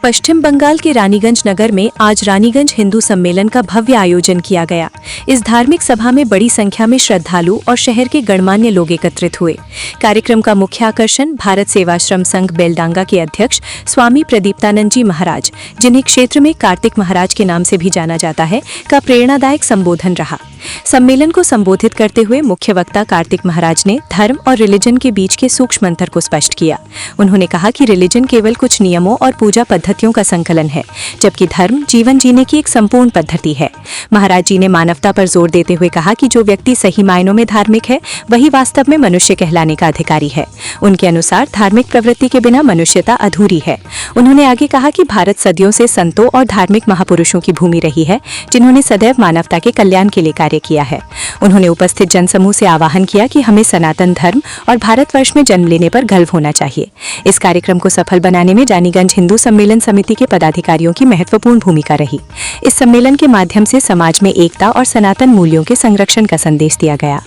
पश्चिम बंगाल के रानीगंज नगर में आज रानीगंज हिंदू सम्मेलन का भव्य आयोजन किया गया। इस धार्मिक सभा में बड़ी संख्या में श्रद्धालु और शहर के गणमान्य लोग एकत्रित हुए। कार्यक्रम का मुख्य आकर्षण भारत सेवाश्रम संघ बेलडांगा के अध्यक्ष स्वामी प्रदीप्तानंद जी महाराज, जिन्हें क्षेत्र में कार्तिक महाराज के नाम से भी जाना जाता है, का प्रेरणादायक संबोधन रहा। सम्मेलन को संबोधित करते हुए मुख्य वक्ता कार्तिक महाराज ने धर्म और रिलीजन के बीच के सूक्ष्म अंतर को स्पष्ट किया। उन्होंने कहा कि रिलीजन केवल कुछ नियमों और पूजा पद्धतियों का संकलन है, जबकि धर्म जीवन जीने की एक संपूर्ण पद्धति है। महाराज जी ने मानवता पर जोर देते हुए कहा कि जो व्यक्ति सही मायनों में धार्मिक है, वही वास्तव में मनुष्य कहलाने का अधिकारी है। उनके अनुसार धार्मिक प्रवृत्ति के बिना मनुष्यता अधूरी है। उन्होंने आगे कहा कि भारत सदियों से संतों और धार्मिक महापुरुषों की भूमि रही है, जिन्होंने सदैव मानवता के कल्याण के लिए कार्य किया है। उन्होंने उपस्थित जनसमूह से आह्वान किया कि हमें सनातन धर्म और भारतवर्ष में जन्म लेने पर गर्व होना चाहिए। इस कार्यक्रम को सफल बनाने में रानीगंज हिंदू सम्मेलन समिति के पदाधिकारियों की महत्वपूर्ण भूमिका रही। इस सम्मेलन के माध्यम से समाज में एकता और सनातन मूल्यों के संरक्षण का संदेश दिया गया।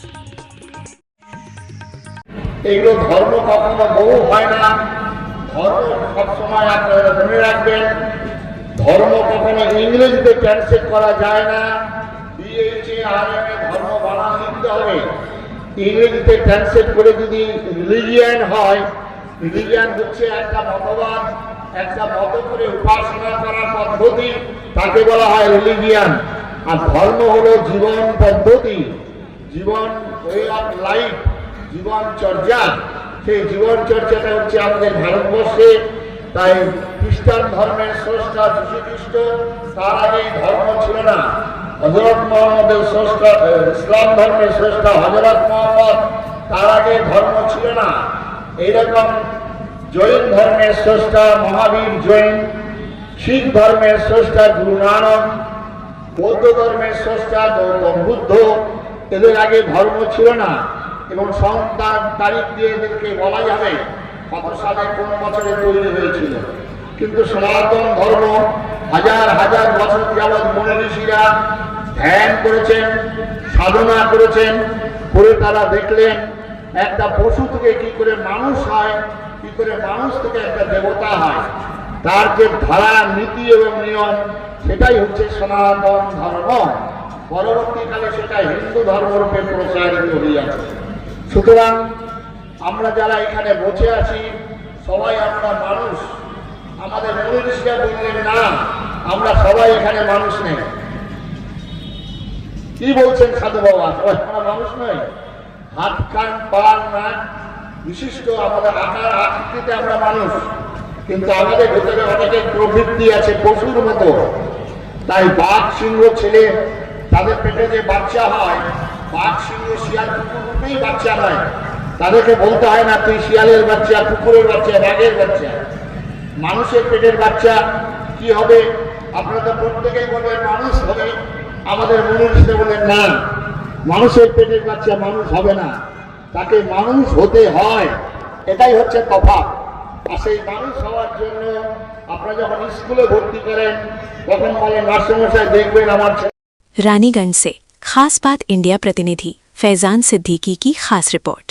ধর্ম কখনো ইংরেজিতে ট্রান্সলেট করা যায় না। ধর্ম বানান লিখতে হবে। ইংরেজিতে ট্রান্সলেট করে যদি রিলিজিয়ান হয়, রিলিজিয়ান হচ্ছে একটা মতবাদ, একটা মত করে উপাসনা করার পদ্ধতি, তাকে বলা হয় রিলিজিয়ান। আর ধর্ম হলো জীবন পদ্ধতি, জীবন ওয়ে অফ লাইফ, জীবন চর্চা। সেই জীবন চর্চাটা হচ্ছে আমাদের ভারতবর্ষে। তাই খ্রিস্টান ধর্মের স্রষ্টা যীশু খ্রিস্ট, তার আগে ধর্ম ছিল না। হযরত মুহাম্মদের স্রষ্টা, ইসলাম ধর্মের স্রষ্টা হযরত মুহাম্মদ, তার আগে ধর্ম ছিল না। এইরকম জৈন ধর্মের স্রষ্টা মহাবীর জৈন, শিখ ধর্মের স্রষ্টা গুরু নানক, বৌদ্ধ ধর্মের স্রষ্টা গৌতম বুদ্ধ, এদের আগে ধর্ম ছিল না। এবং সন্তান তারিখ দিয়ে এদেরকে বলা যাবে কত সালে কোন বছরে তৈরি হয়েছিল। কিন্তু সনাতন ধর্ম হাজার হাজার বছর যাবৎ মুনি ঋষিরা ধ্যান করেছেন, সাধনা করেছেন, করে তারা দেখলেন একটা পশু থেকে কি করে মানুষ হয়, কি করে মানুষ থেকে একটা দেবতা হয়, তার যে ধারা নীতি এবং নিয়ম, সেটাই হচ্ছে সনাতন ধর্ম। পরবর্তীকালে সেটা হিন্দু ধর্মরূপে প্রচারিত হইয়াছে। সুতরাং আমরা যারা এখানে বসে আছি, সবাই আমরা মানুষ। আমাদের মুনি ঋষিরা বললেন না, আমরা সবাই এখানে মানুষ নেই। কি বলছেন সাধু বাবা? সবাই আমরা মানুষ নই। হাত, কান, পা, নাক বিশিষ্ট আমাদের আকার আকৃতিতে আমরা মানুষ, কিন্তু আমাদের ভেতরে অনেকের প্রবৃত্তি আছে পশুর মতো। তাই বাঘ, সিংহ ছেলে, তাদের পেটে যে বাচ্চা হয়, বাঘ, সিংহ, শিয়াল, কুকুর রূপেই বাচ্চা নয়। তাদেরকে বলতে হয় না তুই শিয়ালের বাচ্চা, কুকুরের বাচ্চা, বাঘের বাচ্চা। মানুষের পেটের বাচ্চা কি হবে? আপনারা তো প্রত্যেকেই বলবেন মানুষ হবে। আমাদের মুনি ঋষিরা বলেন না, মানুষের পেটের বাচ্চা মানুষ হবে না, তাকে মানুষ হতে হয়। এটাই হচ্ছে তফাৎ। আর সেই মানুষ হওয়ার জন্য আপনারা যখন স্কুলে ভর্তি করেন, তখন বলেন মাস্টারমশাই দেখবেন আমার। रानीगंज से खास बात इंडिया प्रतिनिधि फैजान सिद्दीकी की खास रिपोर्ट।